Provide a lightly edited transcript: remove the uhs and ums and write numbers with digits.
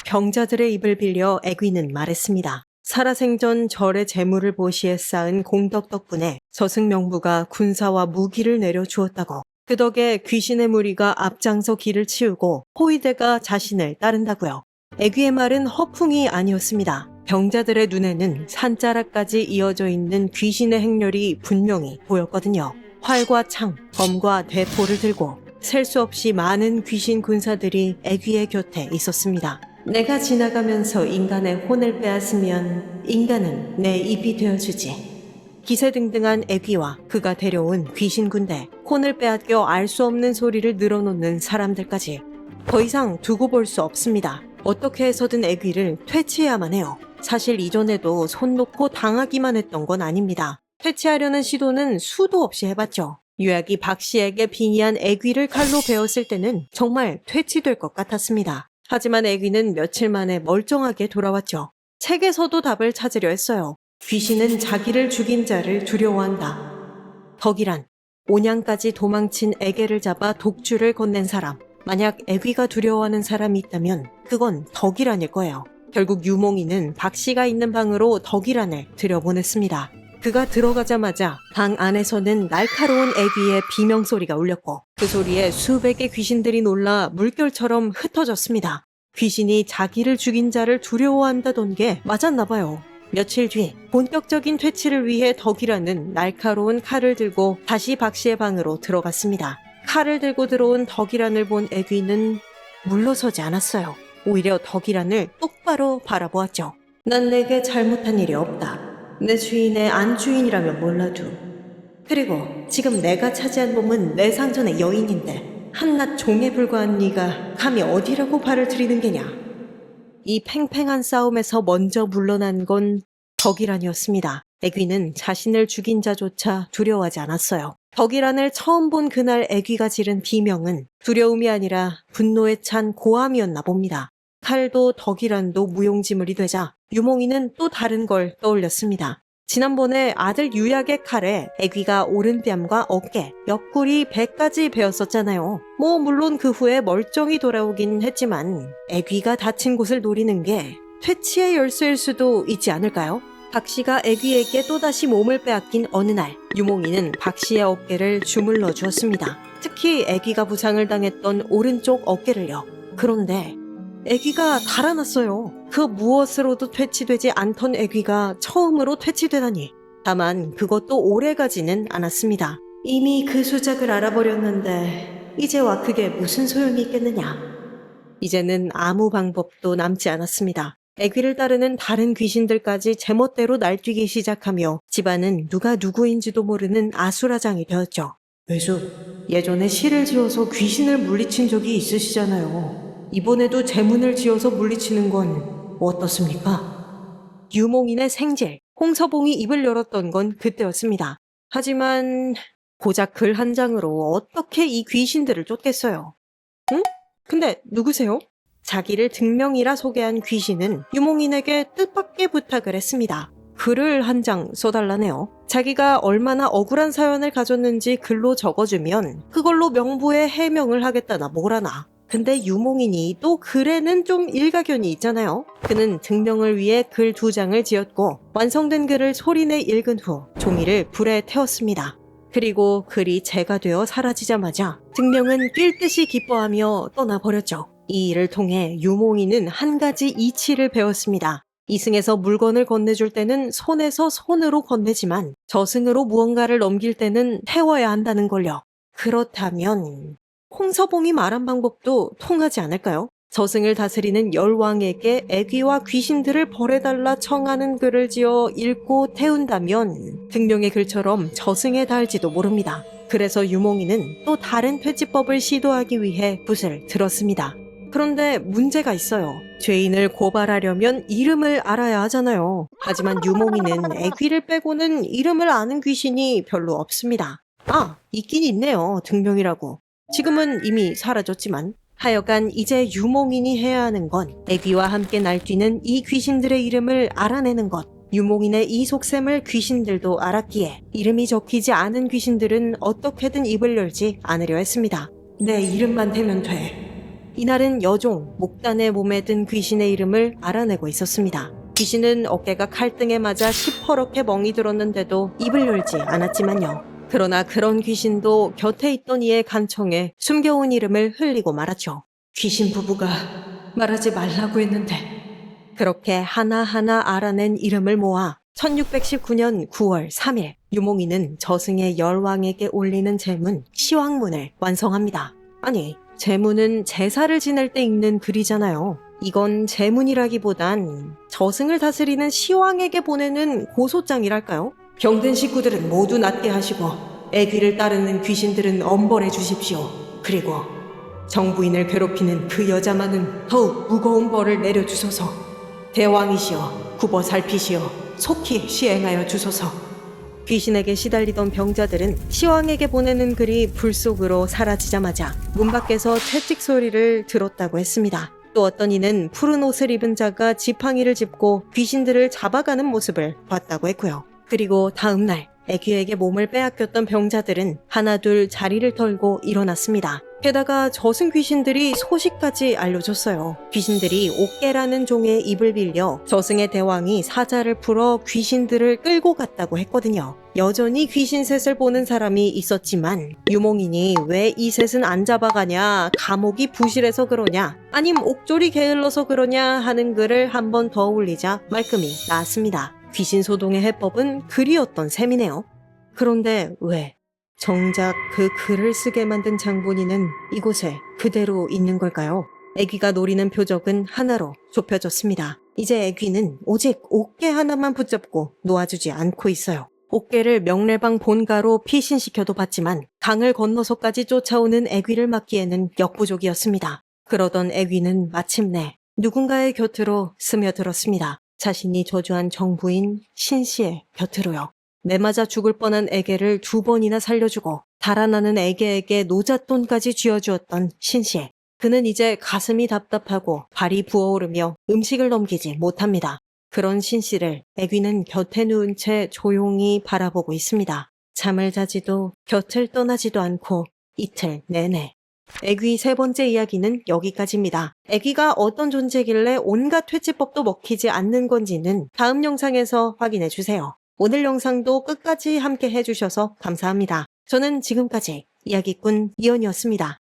병자들의 입을 빌려 애귀는 말했습니다. 살아생전 절의 재물을 보시에 쌓은 공덕 덕분에 저승명부가 군사와 무기를 내려주었다고. 그 덕에 귀신의 무리가 앞장서 길을 치우고 호위대가 자신을 따른다고요. 애귀의 말은 허풍이 아니었습니다. 병자들의 눈에는 산자락까지 이어져 있는 귀신의 행렬이 분명히 보였거든요. 활과 창, 검과 대포를 들고 셀 수 없이 많은 귀신 군사들이 애귀의 곁에 있었습니다. 내가 지나가면서 인간의 혼을 빼앗으면 인간은 내 입이 되어주지. 기세등등한 애귀와 그가 데려온 귀신 군대, 혼을 빼앗겨 알 수 없는 소리를 늘어놓는 사람들까지 더 이상 두고 볼 수 없습니다. 어떻게 해서든 애귀를 퇴치해야만 해요. 사실 이전에도 손 놓고 당하기만 했던 건 아닙니다. 퇴치하려는 시도는 수도 없이 해봤죠. 유약이 박 씨에게 빙의한 애귀를 칼로 베었을 때는 정말 퇴치될 것 같았습니다. 하지만 애귀는 며칠 만에 멀쩡하게 돌아왔죠. 책에서도 답을 찾으려 했어요. 귀신은 자기를 죽인 자를 두려워한다. 덕이란 온양까지 도망친 애개를 잡아 독주를 건넨 사람. 만약 애귀가 두려워하는 사람이 있다면 그건 덕이란일 거예요. 결국 유몽이는 박 씨가 있는 방으로 덕이란을 들여보냈습니다. 그가 들어가자마자 방 안에서는 날카로운 애귀의 비명소리가 울렸고 그 소리에 수백의 귀신들이 놀라 물결처럼 흩어졌습니다. 귀신이 자기를 죽인 자를 두려워한다던 게 맞았나 봐요. 며칠 뒤 본격적인 퇴치를 위해 덕이란은 날카로운 칼을 들고 다시 박 씨의 방으로 들어갔습니다. 칼을 들고 들어온 덕이란을 본 애귀는 물러서지 않았어요. 오히려 덕이란을 똑바로 바라보았죠. 난 내게 잘못한 일이 없다. 내 주인의 안주인이라면 몰라도. 그리고 지금 내가 차지한 몸은 내 상전의 여인인데 한낱 종에 불과한 네가 감히 어디라고 발을 들이는 게냐. 이 팽팽한 싸움에서 먼저 물러난 건 덕이란이었습니다. 애귀는 자신을 죽인 자조차 두려워하지 않았어요. 덕이란을 처음 본 그날 애귀가 지른 비명은 두려움이 아니라 분노에 찬 고함이었나 봅니다. 칼도 덕이란도 무용지물이 되자 유몽이는 또 다른 걸 떠올렸습니다. 지난번에 아들 유약의 칼에 애귀가 오른뺨과 어깨, 옆구리, 배까지 베었었잖아요. 물론 그 후에 멀쩡히 돌아오긴 했지만 애귀가 다친 곳을 노리는 게 퇴치의 열쇠일 수도 있지 않을까요? 박 씨가 애귀에게 또다시 몸을 빼앗긴 어느 날, 유몽이는 박 씨의 어깨를 주물러 주었습니다. 특히 애귀가 부상을 당했던 오른쪽 어깨를요. 그런데 애귀가 달아났어요. 그 무엇으로도 퇴치되지 않던 애귀가 처음으로 퇴치되다니. 다만 그것도 오래가지는 않았습니다. 이미 그 수작을 알아버렸는데 이제와 그게 무슨 소용이 있겠느냐. 이제는 아무 방법도 남지 않았습니다. 애귀를 따르는 다른 귀신들까지 제멋대로 날뛰기 시작하며 집안은 누가 누구인지도 모르는 아수라장이 되었죠. 외숙, 예전에 시를 지어서 귀신을 물리친 적이 있으시잖아요. 이번에도 제문을 지어서 물리치는 건 어떻습니까? 유몽인의 생질, 홍서봉이 입을 열었던 건 그때였습니다. 하지만 고작 글 한 장으로 어떻게 이 귀신들을 쫓겠어요? 응? 근데 누구세요? 자기를 등명이라 소개한 귀신은 유몽인에게 뜻밖의 부탁을 했습니다. 글을 한 장 써달라네요. 자기가 얼마나 억울한 사연을 가졌는지 글로 적어주면 그걸로 명부에 해명을 하겠다나 뭐라나. 근데 유몽인이 또 글에는 좀 일가견이 있잖아요. 그는 등명을 위해 글 2장을 지었고 완성된 글을 소리내 읽은 후 종이를 불에 태웠습니다. 그리고 글이 재가 되어 사라지자마자 등명은 뛸 듯이 기뻐하며 떠나버렸죠. 이 일을 통해 유몽인은 한 가지 이치를 배웠습니다. 이승에서 물건을 건네줄 때는 손에서 손으로 건네지만 저승으로 무언가를 넘길 때는 태워야 한다는 걸요. 그렇다면 홍서봉이 말한 방법도 통하지 않을까요? 저승을 다스리는 열왕에게 애귀와 귀신들을 벌해달라 청하는 글을 지어 읽고 태운다면 등명의 글처럼 저승에 닿을지도 모릅니다. 그래서 유몽이는 또 다른 퇴치법을 시도하기 위해 붓을 들었습니다. 그런데 문제가 있어요. 죄인을 고발하려면 이름을 알아야 하잖아요. 하지만 유몽이는 애귀를 빼고는 이름을 아는 귀신이 별로 없습니다. 있긴 있네요. 등명이라고. 지금은 이미 사라졌지만 하여간 이제 유몽인이 해야 하는 건 애귀와 함께 날뛰는 이 귀신들의 이름을 알아내는 것. 유몽인의 이 속셈을 귀신들도 알았기에 이름이 적히지 않은 귀신들은 어떻게든 입을 열지 않으려 했습니다. 내 이름만 대면 돼. 이날은 여종 목단의 몸에 든 귀신의 이름을 알아내고 있었습니다. 귀신은 어깨가 칼등에 맞아 시퍼렇게 멍이 들었는데도 입을 열지 않았지만요. 그러나 그런 귀신도 곁에 있던 이의 간청에 숨겨온 이름을 흘리고 말았죠. 귀신 부부가 말하지 말라고 했는데. 그렇게 하나하나 알아낸 이름을 모아 1619년 9월 3일 유몽이는 저승의 열왕에게 올리는 제문 시황문을 완성합니다. 아니, 제문은 제사를 지낼 때 읽는 글이잖아요. 이건 제문이라기보단 저승을 다스리는 시황에게 보내는 고소장이랄까요? 병든 식구들은 모두 낫게 하시고 애귀를 따르는 귀신들은 엄벌해 주십시오. 그리고 정부인을 괴롭히는 그 여자만은 더욱 무거운 벌을 내려주소서. 대왕이시여 굽어 살피시어 속히 시행하여 주소서. 귀신에게 시달리던 병자들은 시황에게 보내는 글이 불 속으로 사라지자마자 문 밖에서 채찍 소리를 들었다고 했습니다. 또 어떤 이는 푸른 옷을 입은 자가 지팡이를 짚고 귀신들을 잡아가는 모습을 봤다고 했고요. 그리고 다음 날 애귀에게 몸을 빼앗겼던 병자들은 하나둘 자리를 털고 일어났습니다. 게다가 저승 귀신들이 소식까지 알려줬어요. 귀신들이 옥계라는 종의 입을 빌려 저승의 대왕이 사자를 풀어 귀신들을 끌고 갔다고 했거든요. 여전히 귀신 셋을 보는 사람이 있었지만 유몽인이 왜 이 셋은 안 잡아가냐, 감옥이 부실해서 그러냐, 아님 옥졸이 게을러서 그러냐 하는 글을 한 번 더 올리자 말끔히 나왔습니다. 귀신 소동의 해법은 글이었던 셈이네요. 그런데 왜? 정작 그 글을 쓰게 만든 장본인은 이곳에 그대로 있는 걸까요? 애귀가 노리는 표적은 하나로 좁혀졌습니다. 이제 애귀는 오직 옥계 하나만 붙잡고 놓아주지 않고 있어요. 옥계를 명례방 본가로 피신시켜도 봤지만 강을 건너서까지 쫓아오는 애귀를 막기에는 역부족이었습니다. 그러던 애귀는 마침내 누군가의 곁으로 스며들었습니다. 자신이 저주한 정부인 신씨의 곁으로요. 매맞아 죽을 뻔한 애게를 2번이나 살려주고 달아나는 애게에게 노잣돈까지 쥐어주었던 신씨. 그는 이제 가슴이 답답하고 발이 부어오르며 음식을 넘기지 못합니다. 그런 신씨를 애귀는 곁에 누운 채 조용히 바라보고 있습니다. 잠을 자지도 곁을 떠나지도 않고 이틀 내내. 애귀 3번째 이야기는 여기까지입니다. 애귀가 어떤 존재길래 온갖 퇴치법도 먹히지 않는 건지는 다음 영상에서 확인해주세요. 오늘 영상도 끝까지 함께 해주셔서 감사합니다. 저는 지금까지 이야기꾼 이연이었습니다.